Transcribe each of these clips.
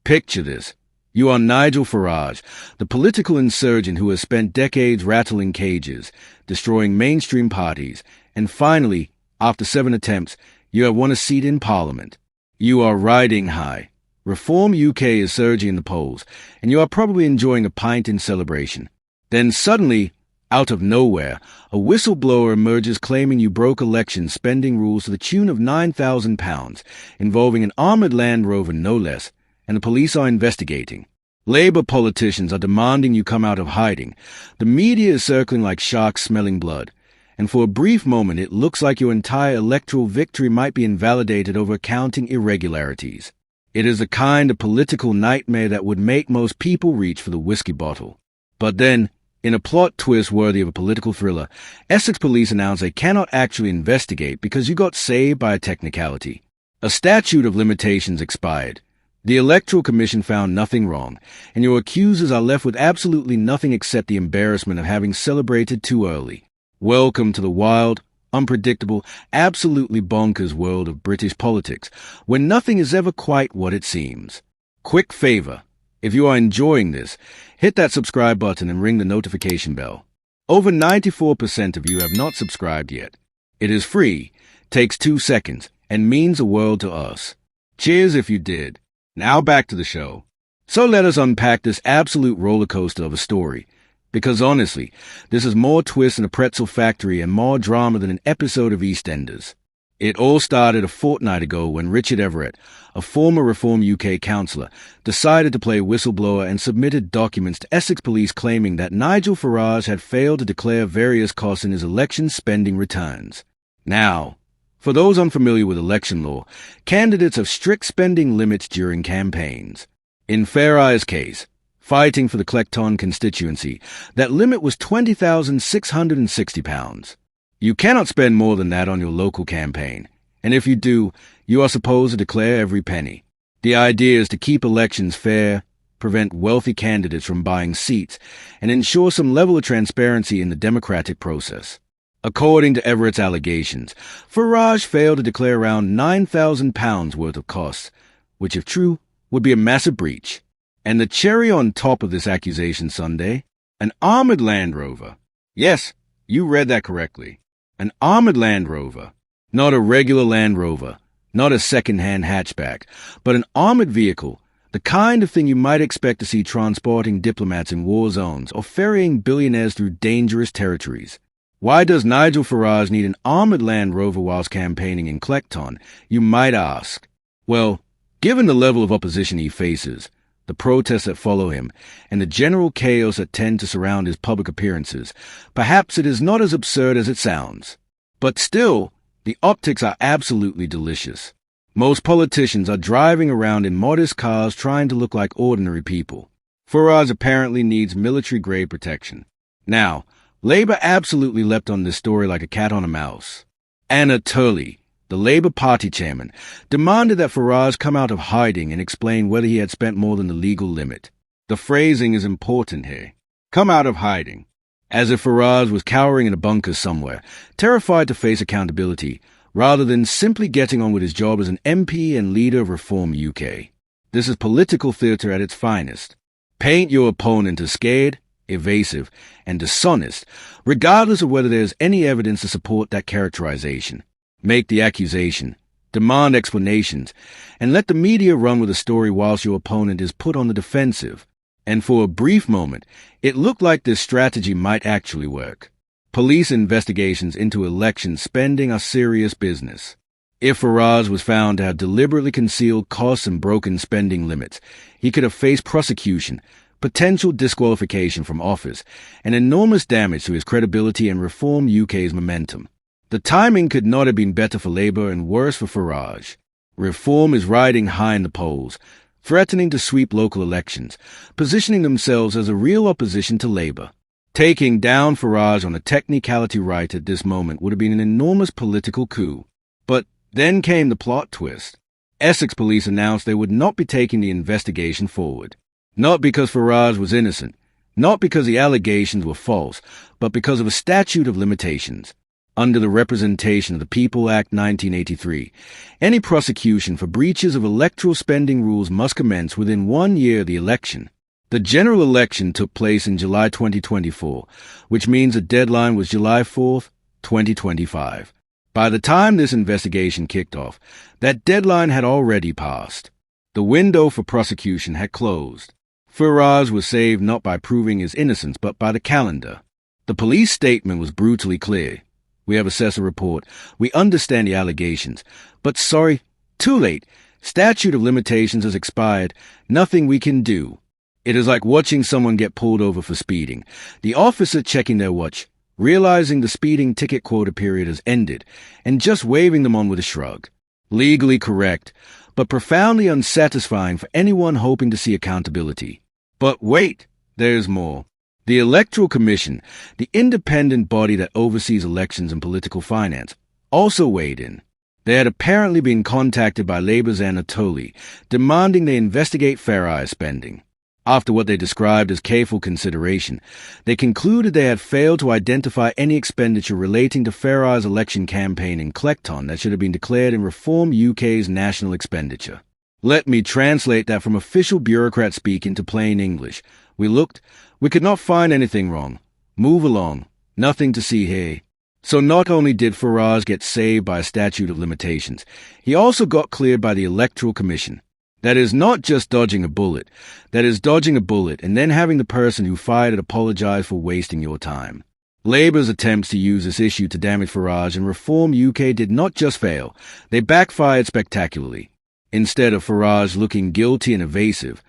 Picture this. You are Nigel Farage, the political insurgent who has spent decades rattling cages, destroying mainstream parties, and finally, after 7 attempts, you have won a seat in Parliament. You are riding high. Reform UK is surging in the polls, and you are probably enjoying a pint in celebration. Then suddenly, out of nowhere, a whistleblower emerges claiming you broke election spending rules to the tune of £9,000, involving an armoured Land Rover no less, and the police are investigating. Labour politicians are demanding you come out of hiding. The media is circling like sharks smelling blood. And for a brief moment it looks like your entire electoral victory might be invalidated over accounting irregularities. It is a kind of political nightmare that would make most people reach for the whiskey bottle. But then, in a plot twist worthy of a political thriller, Essex Police announced they cannot actually investigate because you got saved by a technicality. A statute of limitations expired. The Electoral Commission found nothing wrong, and your accusers are left with absolutely nothing except the embarrassment of having celebrated too early. Welcome to the wild, unpredictable, absolutely bonkers world of British politics, where nothing is ever quite what it seems. Quick favor. If you are enjoying this, hit that subscribe button and ring the notification bell. Over 94% of you have not subscribed yet. It is free, takes 2 seconds, and means the world to us. Cheers if you did. Now back to the show. So let us unpack this absolute roller coaster of a story. Because honestly, this is more twists in a pretzel factory and more drama than an episode of EastEnders. It all started a fortnight ago when Richard Everett, a former Reform UK councillor, decided to play whistleblower and submitted documents to Essex Police claiming that Nigel Farage had failed to declare various costs in his election spending returns. Now, for those unfamiliar with election law, candidates have strict spending limits during campaigns. In Farage's case, fighting for the ction constituency, that limit was £20,660. You cannot spend more than that on your local campaign, and if you do, you are supposed to declare every penny. The idea is to keep elections fair, prevent wealthy candidates from buying seats, and ensure some level of transparency in the democratic process. According to Everett's allegations, Farage failed to declare around £9,000 worth of costs, which if true, would be a massive breach. And the cherry on top of this accusation Sunday, an armoured Land Rover. Yes, you read that correctly. An armoured Land Rover. Not a regular Land Rover, not a second-hand hatchback, but an armoured vehicle, the kind of thing you might expect to see transporting diplomats in war zones or ferrying billionaires through dangerous territories. Why does Nigel Farage need an armoured Land Rover whilst campaigning in ction, you might ask? Well, given the level of opposition he faces, the protests that follow him, and the general chaos that tend to surround his public appearances, perhaps it is not as absurd as it sounds. But still, the optics are absolutely delicious. Most politicians are driving around in modest cars trying to look like ordinary people. Farage apparently needs military-grade protection. Now, Labour absolutely leapt on this story like a cat on a mouse. Anna Turley, the Labour Party chairman, demanded that Farage come out of hiding and explain whether he had spent more than the legal limit. The phrasing is important here. Come out of hiding. As if Farage was cowering in a bunker somewhere, terrified to face accountability, rather than simply getting on with his job as an MP and leader of Reform UK. This is political theatre at its finest. Paint your opponent as scared, evasive, and dishonest, regardless of whether there is any evidence to support that characterization. Make the accusation, demand explanations, and let the media run with the story whilst your opponent is put on the defensive. And for a brief moment, it looked like this strategy might actually work. Police investigations into election spending are serious business. If Farage was found to have deliberately concealed costs and broken spending limits, he could have faced prosecution, potential disqualification from office, and enormous damage to his credibility and Reform UK's momentum. The timing could not have been better for Labour and worse for Farage. Reform is riding high in the polls, threatening to sweep local elections, positioning themselves as a real opposition to Labour. Taking down Farage on a technicality right at this moment would have been an enormous political coup. But then came the plot twist. Essex Police announced they would not be taking the investigation forward. Not because Farage was innocent, not because the allegations were false, but because of a statute of limitations. Under the Representation of the People Act 1983, any prosecution for breaches of electoral spending rules must commence within 1 year of the election. The general election took place in July 2024, which means the deadline was July 4th, 2025. By the time this investigation kicked off, that deadline had already passed. The window for prosecution had closed. Farage was saved not by proving his innocence, but by the calendar. The police statement was brutally clear. We have assessed a report. We understand the allegations. But sorry, too late. Statute of limitations has expired. Nothing we can do. It is like watching someone get pulled over for speeding. The officer checking their watch, realizing the speeding ticket quota period has ended, and just waving them on with a shrug. Legally correct, but profoundly unsatisfying for anyone hoping to see accountability. But wait, there's more. The Electoral Commission, the independent body that oversees elections and political finance, also weighed in. They had apparently been contacted by Labour's Anatoly, demanding they investigate Farage's spending. After what they described as careful consideration, they concluded they had failed to identify any expenditure relating to Farage's election campaign in ction that should have been declared in Reform UK's national expenditure. Let me translate that from official bureaucrat speak into plain English. We looked. We could not find anything wrong. Move along. Nothing to see here. So not only did Farage get saved by a statute of limitations, he also got cleared by the Electoral Commission. That is not just dodging a bullet. That is dodging a bullet and then having the person who fired it apologize for wasting your time. Labour's attempts to use this issue to damage Farage and Reform UK did not just fail, they backfired spectacularly. Instead of Farage looking guilty and evasive,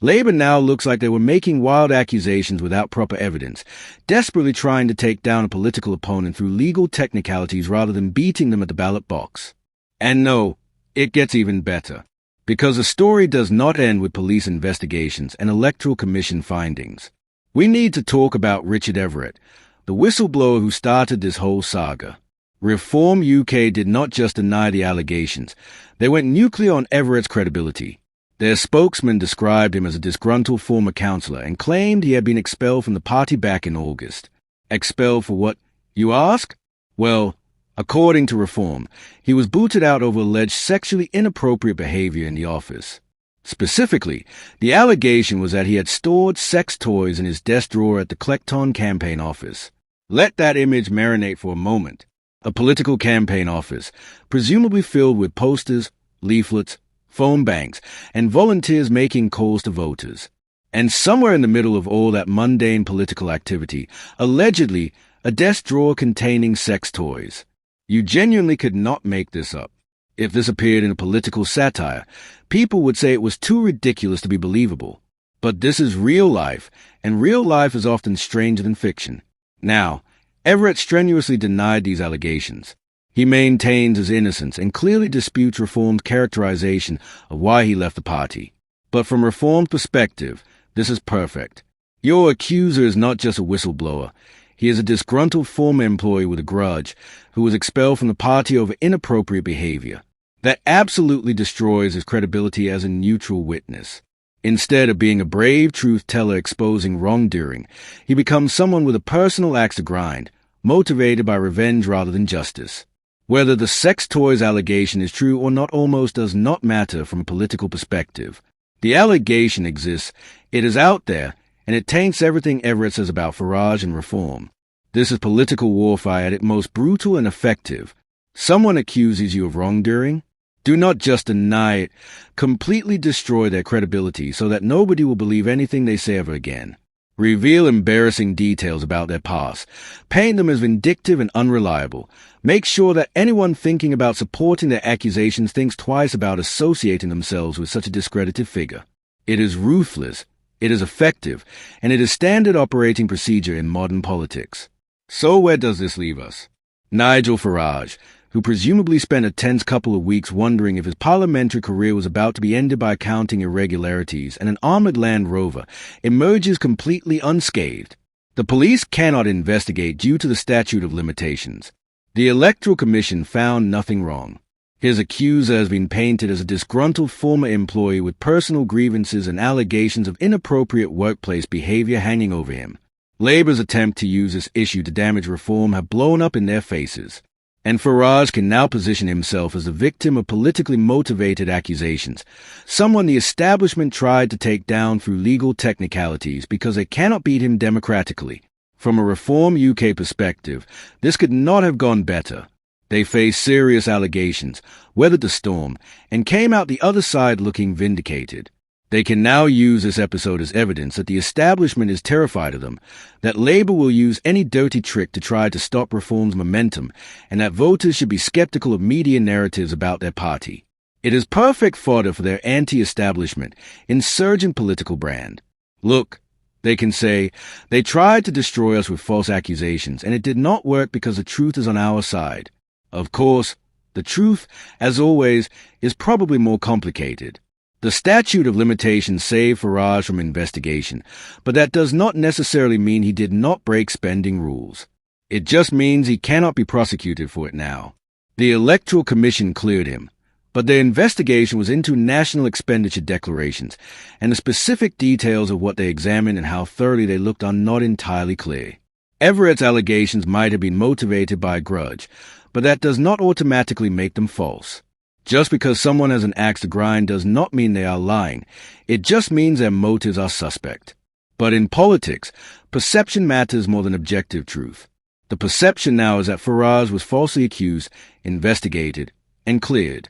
Labour now looks like they were making wild accusations without proper evidence, desperately trying to take down a political opponent through legal technicalities rather than beating them at the ballot box. And no, it gets even better. Because the story does not end with police investigations and Electoral Commission findings. We need to talk about Richard Everett, the whistleblower who started this whole saga. Reform UK did not just deny the allegations, they went nuclear on Everett's credibility. Their spokesman described him as a disgruntled former councillor and claimed he had been expelled from the party back in August. Expelled for what, you ask? Well, according to Reform, he was booted out over alleged sexually inappropriate behavior in the office. Specifically, the allegation was that he had stored sex toys in his desk drawer at the ction campaign office. Let that image marinate for a moment. A political campaign office, presumably filled with posters, leaflets, phone banks, and volunteers making calls to voters. And somewhere in the middle of all that mundane political activity, allegedly, a desk drawer containing sex toys. You genuinely could not make this up. If this appeared in a political satire, people would say it was too ridiculous to be believable. But this is real life, and real life is often stranger than fiction. Now, Everett strenuously denied these allegations. He maintains his innocence and clearly disputes Reform's characterization of why he left the party. But from Reform's perspective, this is perfect. Your accuser is not just a whistleblower. He is a disgruntled former employee with a grudge who was expelled from the party over inappropriate behavior. That absolutely destroys his credibility as a neutral witness. Instead of being a brave truth-teller exposing wrongdoing, he becomes someone with a personal axe to grind, motivated by revenge rather than justice. Whether the sex toys allegation is true or not almost does not matter from a political perspective. The allegation exists, it is out there, and it taints everything Everett says about Farage and Reform. This is political warfare at its most brutal and effective. Someone accuses you of wrongdoing? Do not just deny it. Completely destroy their credibility so that nobody will believe anything they say ever again. Reveal embarrassing details about their past. Paint them as vindictive and unreliable. Make sure that anyone thinking about supporting their accusations thinks twice about associating themselves with such a discredited figure. It is ruthless. It is effective, and it is standard operating procedure in modern politics. So where does this leave us? Nigel Farage, who presumably spent a tense couple of weeks wondering if his parliamentary career was about to be ended by counting irregularities and an armoured Land Rover, emerges completely unscathed. The police cannot investigate due to the statute of limitations. The Electoral Commission found nothing wrong. His accuser has been painted as a disgruntled former employee with personal grievances and allegations of inappropriate workplace behavior hanging over him. Labour's attempt to use this issue to damage reform have blown up in their faces, and Farage can now position himself as a victim of politically motivated accusations, someone the establishment tried to take down through legal technicalities because they cannot beat him democratically. From a Reform UK perspective, this could not have gone better. They faced serious allegations, weathered the storm, and came out the other side looking vindicated. They can now use this episode as evidence that the establishment is terrified of them, that Labour will use any dirty trick to try to stop reform's momentum, and that voters should be skeptical of media narratives about their party. It is perfect fodder for their anti-establishment, insurgent political brand. Look, they can say, they tried to destroy us with false accusations, and it did not work because the truth is on our side. Of course, the truth, as always, is probably more complicated. The statute of limitations saved Farage from investigation, but that does not necessarily mean he did not break spending rules. It just means he cannot be prosecuted for it now. The Electoral Commission cleared him, but their investigation was into national expenditure declarations, and the specific details of what they examined and how thoroughly they looked are not entirely clear. Everett's allegations might have been motivated by a grudge, but that does not automatically make them false. Just because someone has an axe to grind does not mean they are lying. It just means their motives are suspect. But in politics, perception matters more than objective truth. The perception now is that Farage was falsely accused, investigated, and cleared.